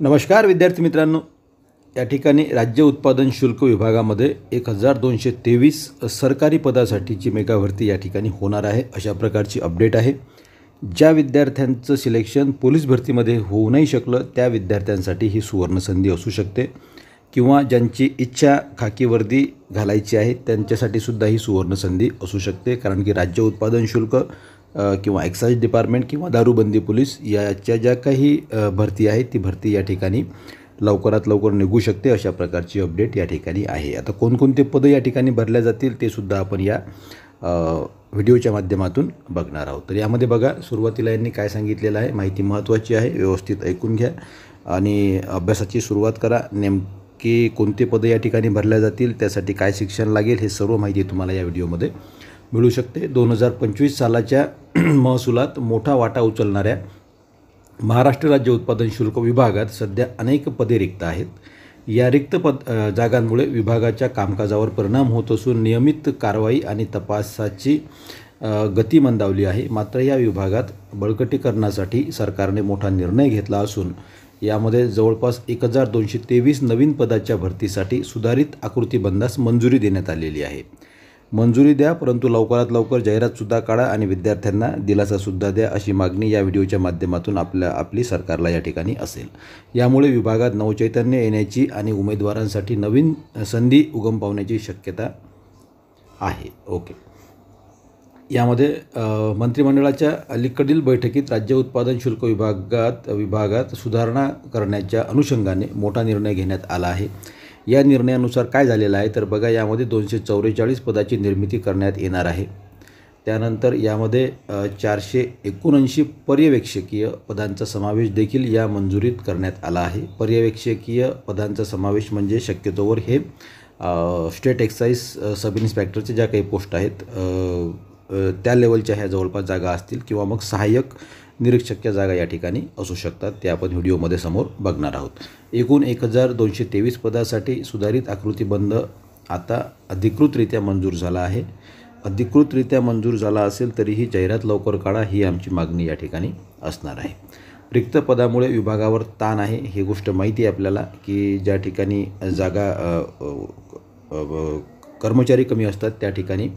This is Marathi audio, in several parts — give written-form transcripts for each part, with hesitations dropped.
नमस्कार विद्यार्थी मित्रांनो, या ठिकाणी राज्य उत्पादन शुल्क विभागामध्ये 1223 सरकारी पदासाठीची मेगा भरती या ठिकाणी होणार आहे. अशा प्रकारची अपडेट आहे. ज्या विद्यार्थ्यांचं सिलेक्शन पोलीस भरतीमध्ये होऊ नाही शकलं त्या विद्यार्थ्यांसाठी ही सुवर्णसंधी असू शकते, किंवा ज्यांची इच्छा खाकी वर्दी घालायची आहे त्यांच्यासाठी सुद्धा ही सुवर्णसंधी असू शकते. कारण की राज्य उत्पादन शुल्क किंवा एक्साइज डिपार्टमेंट किंवा दारूबंदी पोलीस याच्या ज्या काही भरती आहे ती भरती या ठिकाणी लवकरात लवकर निघू शकते. अशा प्रकारची अपडेट या ठिकाणी आहे. आता कोणकोणते पदं या ठिकाणी भरल्या जातील ते सुद्धा आपण या व्हिडिओच्या माध्यमातून बघणार आहोत. तर यामध्ये बघा, सुरुवातीला यांनी काय सांगितलेलं आहे, माहिती महत्त्वाची आहे, व्यवस्थित ऐकून घ्या आणि अभ्यासाची सुरुवात करा. नेमकी कोणते पदं या ठिकाणी भरल्या जातील, त्यासाठी काय शिक्षण लागेल, हे सर्व माहिती तुम्हाला या व्हिडिओमध्ये मिळू शकते. 2025 सालाच्या महसुलात मोठा वाटा उचलणाऱ्या महाराष्ट्र राज्य उत्पादन शुल्क विभागात सध्या अनेक पदे रिक्त आहेत. या रिक्त जागांमुळे विभागाच्या कामकाजावर परिणाम होत असून नियमित कारवाई आणि तपासाची गती मंदावली आहे. मात्र या विभागात बळकटीकरणासाठी सरकारने मोठा निर्णय घेतला असून यामध्ये जवळपास 1223 नवीन पदाच्या भरतीसाठी सुधारित आकृतीबंधास मंजुरी देण्यात आलेली आहे. मंजुरी द्या, परंतु लवकरात लवकर जाहिरातसुद्धा काढा आणि विद्यार्थ्यांना दिलासासुद्धा द्या, अशी मागणी या व्हिडिओच्या माध्यमातून आपली सरकारला या ठिकाणी असेल. यामुळे विभागात नवचैतन्य येण्याची आणि उमेदवारांसाठी नवीन संधी उगम पावण्याची शक्यता आहे. ओके. यामध्ये मंत्रिमंडळाच्या अलीकडील बैठकीत राज्य उत्पादन शुल्क विभागात सुधारणा करण्याच्या अनुषंगाने मोठा निर्णय घेण्यात आला आहे. या निर्णयानुसार काय झालेलं आहे तर बघा, यामध्ये 244 पदाची निर्मिती करण्यात येणार आहे. त्यानंतर यामध्ये 479 पर्यवेक्षकीय पदांचा समावेश देखील या मंजुरीत करण्यात आला आहे. पर्यवेक्षकीय पदांचा समावेश म्हणजे शक्यतोवर हे स्टेट एक्साईज सब इन्स्पेक्टरच्या ज्या काही पोस्ट आहेत त्या लेवलच्या ह्या जवळपास जागा असतील, किंवा मग सहाय्यक निरीक्षकच्या जागा या ठिकाणी असू शकतात. ते आपण व्हिडिओमध्ये समोर बघणार आहोत. एकूण 1223 पदासाठी सुधारित आकृतीबंध आता अधिकृतरित्या मंजूर झाला आहे. अधिकृतरित्या मंजूर झाला असेल तरीही जाहिरात लवकर काढा, ही आमची मागणी या ठिकाणी असणार आहे. रिक्त पदामुळे विभागावर ताण आहे, ही गोष्ट माहिती आहे आपल्याला, की ज्या ठिकाणी जागा कर्मचारी कमी असतात त्या ठिकाणी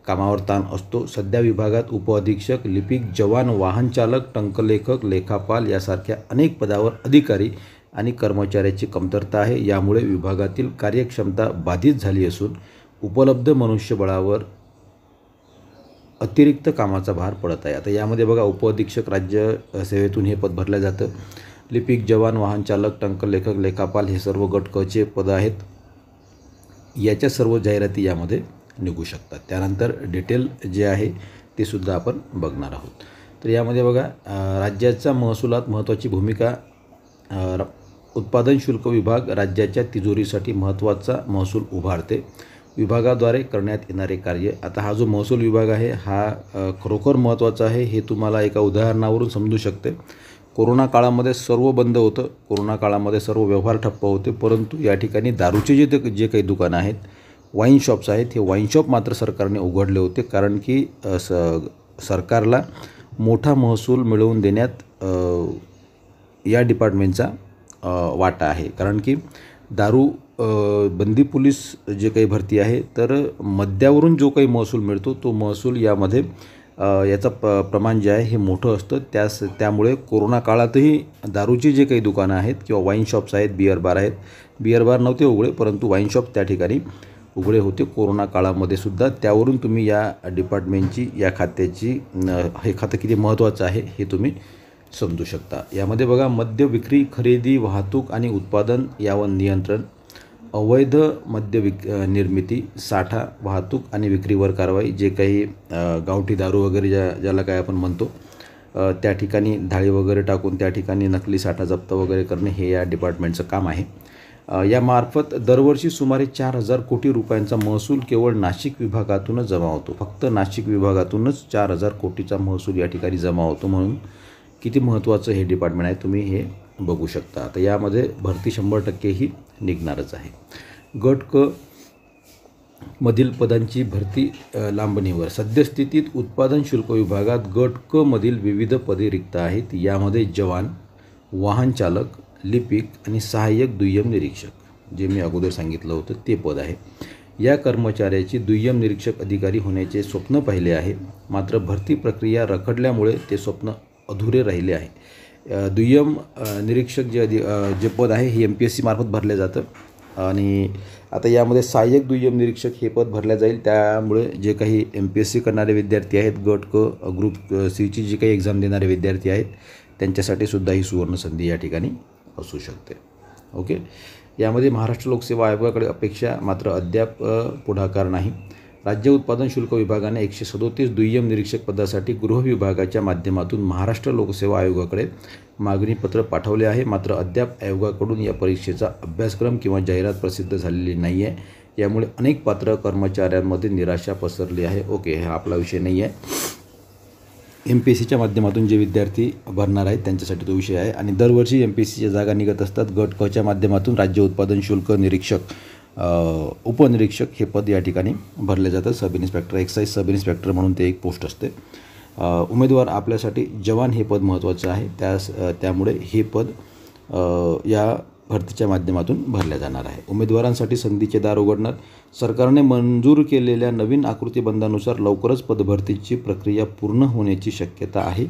कामावर ताण असतो. सध्या विभागात उपअधीक्षक, लिपिक, जवान, वाहन चालक, टंकलेखक, लेखापाल यासारख्या अनेक पदावर अधिकारी आणि कर्मचाऱ्याची कमतरता आहे. यामुळे विभागातील कार्यक्षमता बाधित झाली असून उपलब्ध मनुष्यबळावर अतिरिक्त कामाचा भार पडत आहे. आता यामध्ये बघा, उपअधीक्षक राज्य सेवेतून हे पद भरलं जातं. लिपिक, जवान, वाहन चालक, टंकलेखक, लेखापाल हे सर्व गट क चे पद आहेत. याच्या सर्व जाहिराती यामध्ये निघू शकतात. त्यानंतर डिटेल जे आहे ते सुद्धा आपण बघणार आहोत. तर यामध्ये बघा, राज्याच्या महसुलात महत्त्वाची भूमिका. उत्पादन शुल्क विभाग राज्याच्या तिजोरीसाठी महत्त्वाचा महसूल उभारते. विभागाद्वारे करण्यात येणारे कार्य. आता हा जो महसूल विभाग आहे हा खरोखर महत्त्वाचा आहे. हे तुम्हाला एका उदाहरणावरून समजू शकते. कोरोना काळामध्ये सर्व बंद होतं. कोरोना काळामध्ये सर्व व्यवहार ठप्प होते, परंतु या ठिकाणी दारूचे जे काही दुकानं आहेत, वाईन शॉप्स आहेत, हे वाईन शॉप मात्र सरकारने उघडले होते. कारण की सरकारला मोठा महसूल मिळवून देण्यात या डिपार्टमेंटचा वाटा आहे. कारण की दारू बंदी पोलीस जे काही भरती आहे, तर मद्यावरून जो काही महसूल मिळतो तो महसूल यामध्ये याचा प्रमाण जे आहे हे मोठं असतं. त्यामुळे कोरोना काळातही दारूची जे काही दुकानं आहेत किंवा वाईन शॉप्स आहेत, बिअर बार आहेत, बिअर बार नव्हते उघडे, परंतु वाईन शॉप त्या ठिकाणी उघडे होते कोरोना काळामध्ये सुद्धा. त्यावरून तुम्ही या डिपार्टमेंटची, या खात्याची, हे खातं किती महत्त्वाचं आहे हे तुम्ही समजू शकता. यामध्ये बघा, मद्य विक्री, खरेदी, वाहतूक आणि उत्पादन यावर नियंत्रण, अवैध मद्य निर्मिती, साठा, वाहतूक आणि विक्रीवर कारवाई. जे काही गावठी दारू वगैरे ज्याला काय आपण म्हणतो, त्या ठिकाणी धाडी वगैरे टाकून त्या ठिकाणी नकली साठा जप्त वगैरे करणे हे या डिपार्टमेंटचं काम आहे. यामार्फत दरवर्षी सुमारे 4000 कोटी रुपयांचा महसूल केवळ नाशिक विभागातूनच जमा होतो. फक्त नाशिक विभागातूनच 4000 कोटीचा महसूल या ठिकाणी जमा होतो. म्हणून किती महत्त्वाचं हे डिपार्टमेंट आहे तुम्ही हे बघू शकता. आता यामध्ये भरती 100% ही निघणारच आहे. गट क मधील पदांची भरती लांबणीवर. सद्यस्थितीत उत्पादन शुल्क विभागात गट क मधील विविध पदे रिक्त आहेत. यामध्ये जवान, वाहन चालक, लिपिक आणि सहाय्यक दुय्यम निरीक्षक जे मी अगोदर सांगितलं होतं ते पद आहे. या कर्मचाऱ्याची दुय्यम निरीक्षक अधिकारी होण्याचे स्वप्न पाहिले आहे, मात्र भरती प्रक्रिया रखडल्यामुळे ते स्वप्न अधुरे राहिले आहे. दुय्यम निरीक्षक जे पद आहे हे MPSC मार्फत भरले जातं आणि आता यामध्ये सहाय्यक दुय्यम निरीक्षक हे पद भरल्या जाईल. त्यामुळे जे काही MPSC करणारे विद्यार्थी आहेत, गट क ग्रुप Cची जी काही एक्झाम देणारे विद्यार्थी आहेत त्यांच्यासाठी सुद्धा ही सुवर्ण संधी या ठिकाणी असू शकते. ओके. यामध्ये महाराष्ट्र लोकसेवा आयोगाकडे अपेक्षा मात्र अद्याप पुढाकार नाही. राज्य उत्पादन शुल्क विभागाने 137 दुय्यम निरीक्षक पदासाठी गृह विभागाच्या माध्यमातून महाराष्ट्र लोकसेवा आयोगाकडे मागणीपत्र पाठवले आहे, मात्र अद्याप आयोगाकडून या परीक्षेचा अभ्यासक्रम किंवा जाहिरात प्रसिद्ध झालेली नाही आहे. यामुळे अनेक पात्र कर्मचाऱ्यांमध्ये निराशा पसरली आहे. ओके, हा आपला विषय नाही आहे. MPSCच्या माध्यमातून जे विद्यार्थी भरणार आहेत त्यांच्यासाठी तो विषय आहे. आणि दरवर्षी MPSCच्या जागा निघत असतात. गट कच्या माध्यमातून राज्य उत्पादन शुल्क निरीक्षक उपनिरीक्षक हे पद या ठिकाणी भरले जातात. Sub inspector, excise sub inspector म्हणून ते एक पोस्ट असते. उमेदवार आपल्यासाठी जवान हे पद महत्त्वाचं आहे. त्यामुळे हे पद या भरतीच्या माध्यमातून भरल्या जाणार आहे. उमेदवारांसाठी संधीचे दार उघडणार. सरकारने मंजूर केलेल्या नवीन आकृतीबंधानुसार लवकरच पदभरतीची प्रक्रिया पूर्ण होण्याची शक्यता आहे.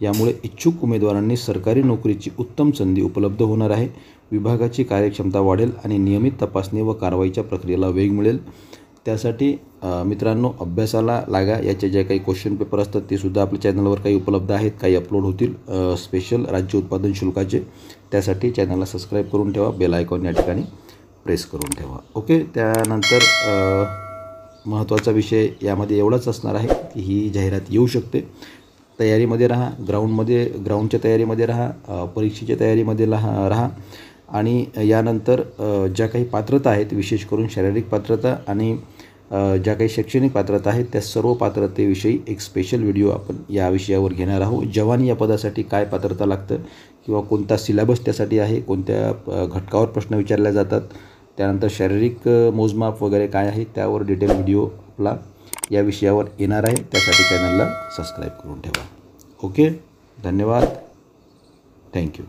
यामुळे इच्छुक उमेदवारांनी सरकारी नोकरीची उत्तम संधी उपलब्ध होणार आहे. विभागाची कार्यक्षमता वाढेल आणि नियमित तपासणी व कारवाईच्या प्रक्रियेला वेग मिळेल. त्यासाठी मित्रांनो अभ्यासाला लागा. याचे जे काही क्वेश्चन पेपर असतात ते सुद्धा आपल्या चॅनलवर काही उपलब्ध आहेत, काही अपलोड होतील स्पेशल राज्य उत्पादन शुल्काचे. त्यासाठी चॅनलला सबस्क्राईब करून ठेवा, बेल आयकॉन या ठिकाणी प्रेस करून ठेवा. ओके. त्यानंतर महत्त्वाचा विषय यामध्ये एवढाच असणार आहे की ही जाहिरात येऊ शकते. तयारीमध्ये राहा, ग्राउंडच्या तयारीमध्ये राहा, परीक्षेच्या तयारीमध्ये राहा. आणि यानंतर ज्या काही पात्रता आहेत, विशेष करून शारीरिक पात्रता आणि ज्या काही शैक्षणिक पात्रता आहेत त्या सर्व पात्रतेविषयी एक स्पेशल व्हिडिओ आपण या विषयावर घेणार आहोत. जवान या पदासाठी काय पात्रता लागतं किंवा कोणता सिलेबस त्यासाठी आहे, कोणत्या घटकावर प्रश्न विचारले जातात, त्यानंतर शारीरिक मोजमाप वगैरे काय आहे त्यावर डिटेल व्हिडिओ आपला या विषयावर येणार आहे. त्यासाठी चॅनलला सबस्क्राईब करून ठेवा. ओके. धन्यवाद. थँक्यू.